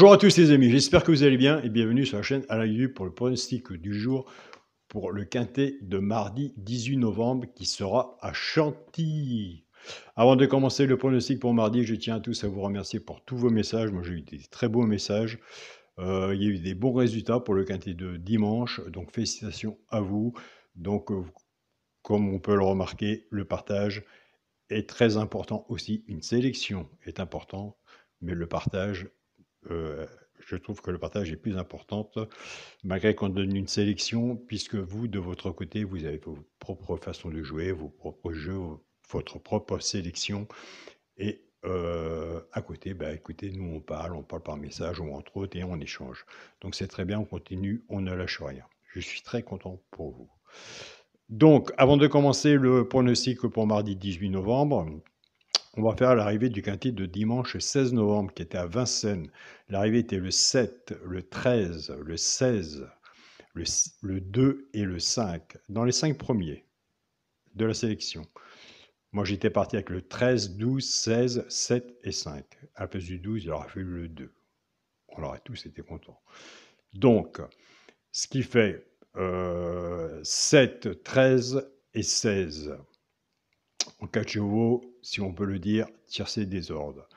Bonjour à tous les amis, j'espère que vous allez bien et bienvenue sur la chaîne Alain YouTube pour le pronostic du jour pour le quintet de mardi 18 novembre qui sera à Chantilly. Avant de commencer le pronostic pour mardi, je tiens à tous à vous remercier pour tous vos messages. Moi j'ai eu des très beaux messages. Il y a eu des bons résultats pour le quintet de dimanche, donc félicitations à vous. Donc comme on peut le remarquer, le partage est très important aussi. Une sélection est importante, mais le partage je trouve que le partage est plus important, malgré qu'on donne une sélection, puisque vous, de votre côté, vous avez vos propres façons de jouer, vos propres jeux, votre propre sélection. Et à côté, bah, écoutez, nous, on parle par message ou entre autres, et on échange. Donc c'est très bien, on continue, on ne lâche rien. Je suis très content pour vous. Donc, avant de commencer le pronostic pour mardi 18 novembre, on va faire l'arrivée du quintet de dimanche 16 novembre qui était à Vincennes. L'arrivée était le 7, le 13, le 16, le 2 et le 5, dans les 5 premiers de la sélection. Moi, j'étais parti avec le 13, 12, 16, 7 et 5. À la place du 12, il aurait fallu le 2. On aurait tous été contents. Donc, ce qui fait 7, 13 et 16. En 4 chevaux, si on peut le dire, tiercé désordre.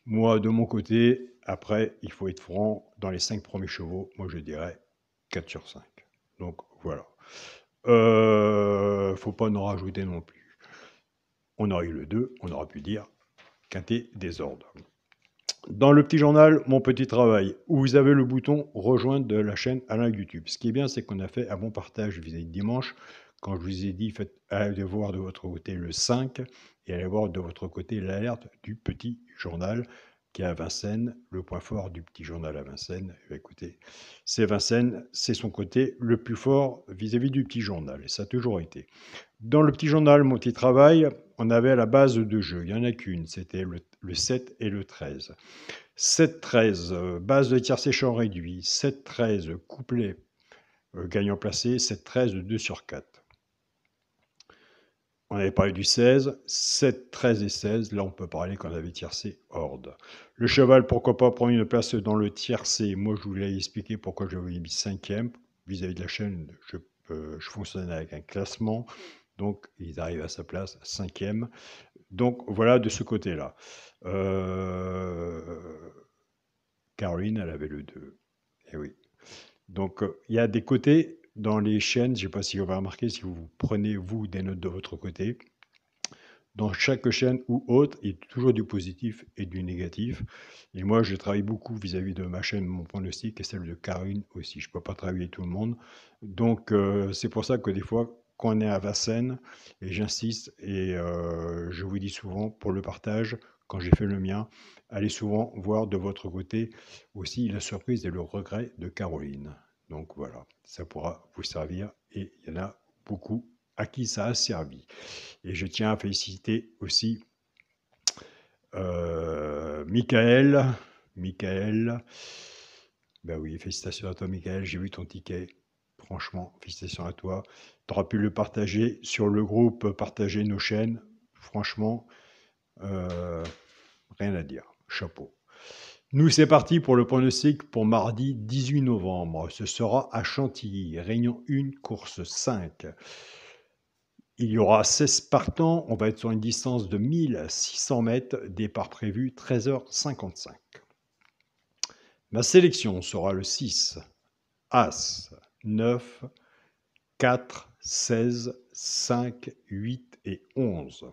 Moi, de mon côté, après, il faut être franc, dans les 5 premiers chevaux, moi je dirais 4 sur 5. Donc voilà. Faut pas en rajouter non plus. On aurait eu le 2, on aurait pu dire quintet désordre. Dans le petit journal, mon petit travail, où vous avez le bouton rejoindre de la chaîne Alain YouTube. Ce qui est bien, c'est qu'on a fait un bon partage vis-à-vis de dimanche. Quand je vous ai dit, allez voir de votre côté le 5 et allez voir de votre côté l'alerte du petit journal qui est à Vincennes, le point fort du petit journal à Vincennes. Écoutez, c'est Vincennes, c'est son côté le plus fort vis-à-vis du petit journal. Et ça a toujours été. Dans le petit journal, mon petit travail, on avait la base de jeu. Il n'y en a qu'une, c'était le 7 et le 13. 7-13, base de tiercé champ réduit. 7-13, couplet gagnant placé. 7-13, 2 sur 4. On avait parlé du 16, 7, 13 et 16. Là, on peut parler qu'on avait tiercé horde. Le cheval, pourquoi pas prendre une place dans le tiercé. Moi, je voulais expliquer pourquoi j'avais mis 5e. Vis-à-vis de la chaîne, je fonctionne avec un classement. Donc, il arrive à sa place, 5e. Donc, voilà de ce côté-là. Caroline, elle avait le 2. Et oui. Donc, il y a des côtés dans les chaînes, je ne sais pas si vous avez remarqué, si vous prenez, vous, des notes de votre côté. Dans chaque chaîne ou autre, il y a toujours du positif et du négatif. Et moi, je travaille beaucoup vis-à-vis de ma chaîne, mon pronostic, et celle de Caroline aussi. Je ne peux pas travailler tout le monde. Donc, c'est pour ça que des fois, quand on est à Vincennes, et j'insiste, et je vous dis souvent, pour le partage, quand j'ai fait le mien, allez souvent voir de votre côté aussi la surprise et le regret de Caroline. Donc voilà, ça pourra vous servir, et il y en a beaucoup à qui ça a servi. Et je tiens à féliciter aussi Michael. Michael, ben oui, félicitations à toi Michael, j'ai vu ton ticket. Franchement, félicitations à toi. Tu auras pu le partager sur le groupe, partager nos chaînes. Franchement, rien à dire. Chapeau. Nous, c'est parti pour le pronostic pour mardi 18 novembre. Ce sera à Chantilly, réunion 1, course 5. Il y aura 16 partants, on va être sur une distance de 1600 mètres, départ prévu 13h55. Ma sélection sera le 6, As, 9, 4, 16, 5, 8 et 11.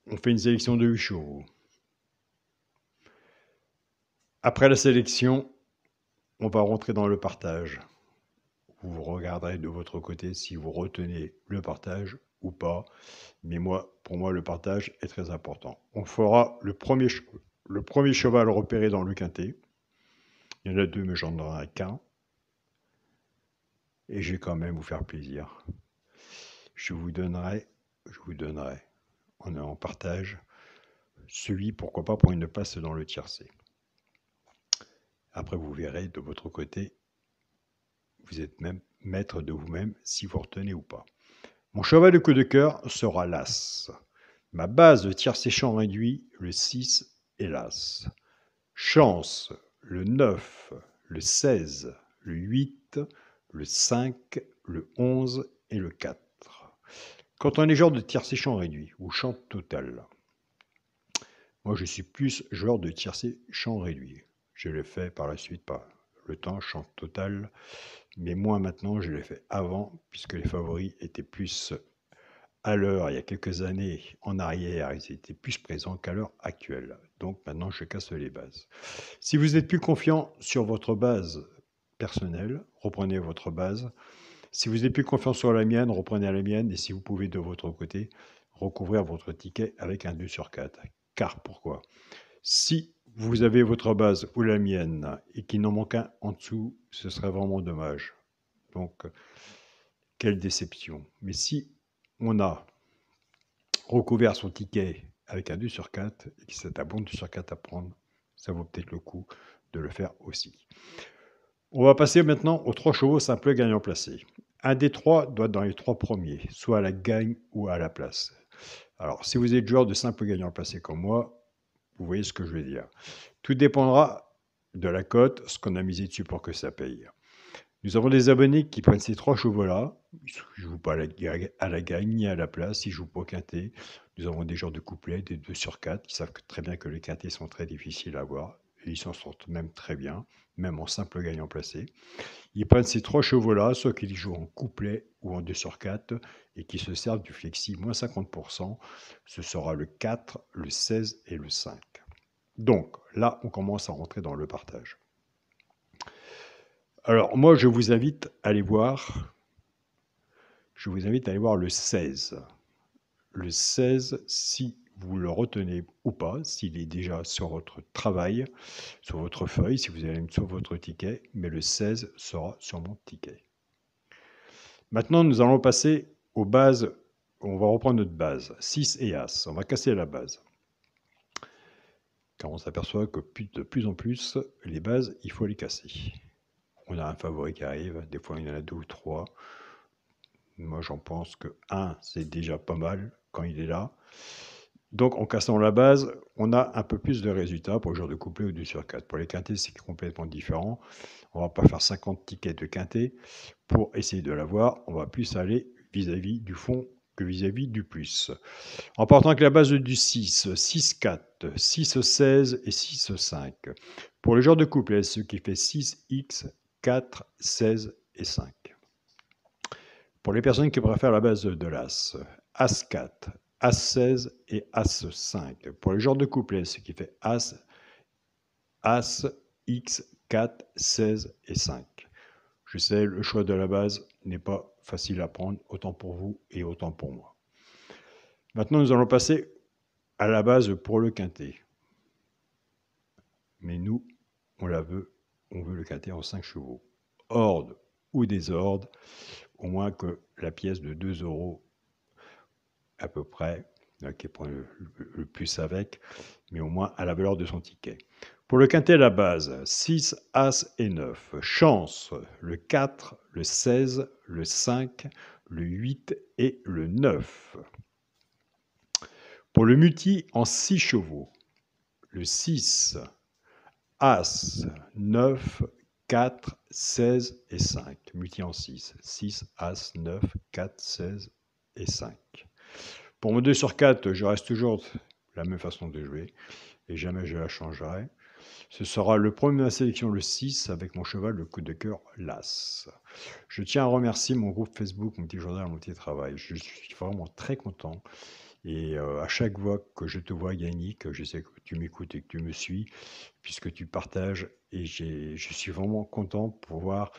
On fait une sélection de 8 chevaux. Après la sélection, on va rentrer dans le partage. Vous regarderez de votre côté si vous retenez le partage ou pas. Mais pour moi, le partage est très important. On fera le premier cheval repéré dans le quintet. Il y en a 2, mais j'en aurai qu'un. Et je vais quand même vous faire plaisir. Je vous donnerai, on est en partage, celui, pourquoi pas, pour une place dans le tiercé. Après, vous verrez de votre côté, vous êtes même maître de vous-même si vous retenez ou pas. Mon cheval de coup de cœur sera l'As. Ma base de tiercé champ réduit, le 6 et l'As. Chance, le 9, le 16, le 8, le 5, le 11 et le 4. Quand on est genre de tiercé champ réduit ou champ total, moi je suis plus joueur de tiercé champ réduit. Je l'ai fait par la suite par le temps, champ total, mais moi maintenant je l'ai fait avant puisque les favoris étaient plus à l'heure, il y a quelques années en arrière, ils étaient plus présents qu'à l'heure actuelle. Donc maintenant je casse les bases. Si vous êtes plus confiant sur votre base personnelle, reprenez votre base. Si vous êtes plus confiant sur la mienne, reprenez la mienne. Et si vous pouvez de votre côté, recouvrir votre ticket avec un 2 sur 4. Car pourquoi? Si vous avez votre base ou la mienne et qu'il n'en manque un en dessous, ce serait vraiment dommage. Donc, quelle déception. Mais si on a recouvert son ticket avec un 2 sur 4 et que c'est un bon 2 sur 4 à prendre, ça vaut peut-être le coup de le faire aussi. On va passer maintenant aux 3 chevaux simples gagnants placés. Un des 3 doit être dans les 3 premiers, soit à la gagne ou à la place. Alors, si vous êtes joueur de simple gagnant placé comme moi, vous voyez ce que je veux dire. Tout dépendra de la cote, ce qu'on a misé dessus pour que ça paye. Nous avons des abonnés qui prennent ces 3 chevaux-là. Ils ne jouent pas à la gagne ni à la place, ils jouent pas au quintet. Nous avons des joueurs de couplet, des 2 sur 4, qui savent très bien que les quintets sont très difficiles à avoir. Et ils s'en sortent même très bien, même en simple gagnant placé. Ils prennent ces 3 chevaux-là, soit qu'ils jouent en couplet ou en 2 sur 4, et qui se servent du flexi moins 50%. Ce sera le 4, le 16 et le 5. Donc là, on commence à rentrer dans le partage. Alors moi, je vous invite à aller voir le 16. Le 16, si vous le retenez ou pas, s'il est déjà sur votre travail, sur votre feuille, si vous avez sur votre ticket, mais le 16 sera sur mon ticket. Maintenant, nous allons passer aux bases. On va reprendre notre base, 6 et As. On va casser la base. Car on s'aperçoit que de plus en plus, les bases, il faut les casser. On a un favori qui arrive, des fois il y en a 2 ou 3. Moi, j'en pense que 1, c'est déjà pas mal quand il est là. Donc, en cassant la base, on a un peu plus de résultats pour le genre de couplet ou 2 sur 4. Pour les quintés, c'est complètement différent. On va pas faire 50 tickets de quintet pour essayer de l'avoir. On va plus aller vis-à-vis du fond que vis-à-vis du plus. En partant avec la base du 6, 6-4, 6-16 et 6-5. Pour le genre de couplet, ce qui fait 6x, 4, 16 et 5. Pour les personnes qui préfèrent la base de l'As, As4, As16 et As5. Pour le genre de couplet, ce qui fait As, As, X, 4, 16 et 5. Je sais, le choix de la base n'est pas facile à prendre, autant pour vous et autant pour moi. Maintenant, nous allons passer à la base pour le quintet. Mais nous, on veut le quintet en 5 chevaux. Horde ou désordre, au moins que la pièce de 2 € à peu près, qui prend le plus avec, mais au moins à la valeur de son ticket. Pour le quintet, la base, 6, As et 9. Chance, le 4, le 16, le 5, le 8 et le 9. Pour le multi en 6 chevaux, le 6, As, 9, 4, 16 et 5. Multi en 6. 6, As, 9, 4, 16 et 5. Pour mon 2 sur 4, je reste toujours la même façon de jouer et jamais je la changerai. Ce sera le premier de la sélection, le 6, avec mon cheval, le coup de cœur, l'As. Je tiens à remercier mon groupe Facebook, mon petit journal, mon petit travail. Je suis vraiment très content. Et à chaque fois que je te vois, Yannick, je sais que tu m'écoutes et que tu me suis, puisque tu partages. Et je suis vraiment content pour voir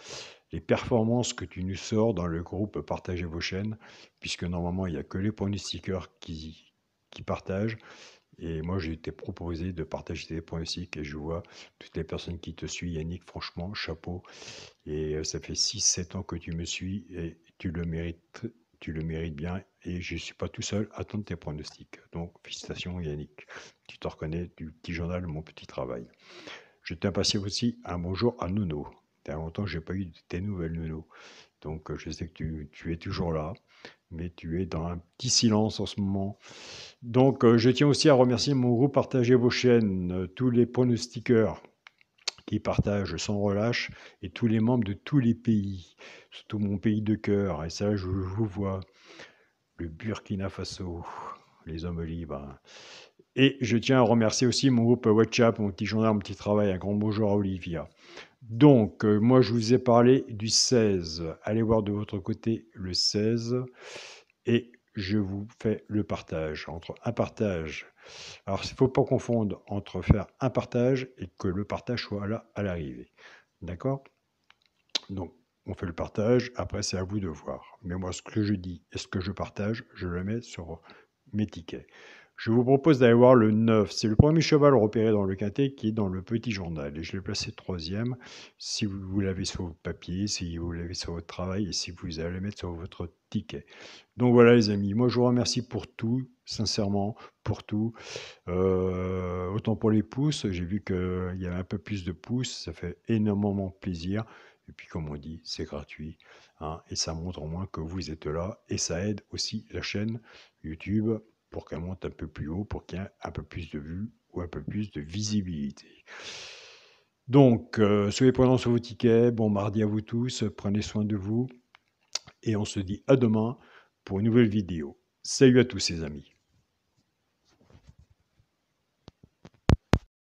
les performances que tu nous sors dans le groupe Partagez vos chaînes, puisque normalement, il n'y a que les pronostiqueurs qui partagent. Et moi, j'ai été proposé de partager des pronostics et je vois toutes les personnes qui te suivent. Yannick, franchement, chapeau. Et ça fait 6-7 ans que tu me suis et tu le mérites bien. Et je ne suis pas tout seul à attendre tes pronostics. Donc, félicitations, Yannick. Tu te reconnais du petit journal, mon petit travail. Je t'impatiente aussi un bonjour à Nono. Il y a longtemps que je n'ai pas eu de tes nouvelles, Nono. Donc, je sais que tu es toujours là, mais tu es dans un petit silence en ce moment. Donc, je tiens aussi à remercier mon groupe Partagez vos chaînes, tous les pronostiqueurs qui partagent sans relâche et tous les membres de tous les pays, surtout mon pays de cœur. Et ça, je vous vois, le Burkina Faso, les hommes libres. Et je tiens à remercier aussi mon groupe WhatsApp, mon petit gendarme qui travaille. Un grand bonjour à Olivia. Donc, moi, je vous ai parlé du 16. Allez voir de votre côté le 16. Et je vous fais le partage. Entre un partage. Alors, il ne faut pas confondre entre faire un partage et que le partage soit là à l'arrivée. D'accord? Donc, on fait le partage. Après, c'est à vous de voir. Mais moi, ce que je dis et ce que je partage, je le mets sur mes tickets. Je vous propose d'aller voir le 9. C'est le premier cheval repéré dans le quintet qui est dans le petit journal. Et je l'ai placé troisième. Si vous l'avez sur votre papier, si vous l'avez sur votre travail et si vous allez le mettre sur votre ticket. Donc voilà les amis, moi je vous remercie pour tout, sincèrement, pour tout. Autant pour les pouces, j'ai vu qu'il y avait un peu plus de pouces, ça fait énormément plaisir. Et puis comme on dit, c'est gratuit. Hein, et ça montre au moins que vous êtes là. Et ça aide aussi la chaîne YouTube pour qu'elle monte un peu plus haut, pour qu'il y ait un peu plus de vues ou un peu plus de visibilité. Donc, soyez prudents sur vos tickets. Bon mardi à vous tous. Prenez soin de vous. Et on se dit à demain pour une nouvelle vidéo. Salut à tous les amis.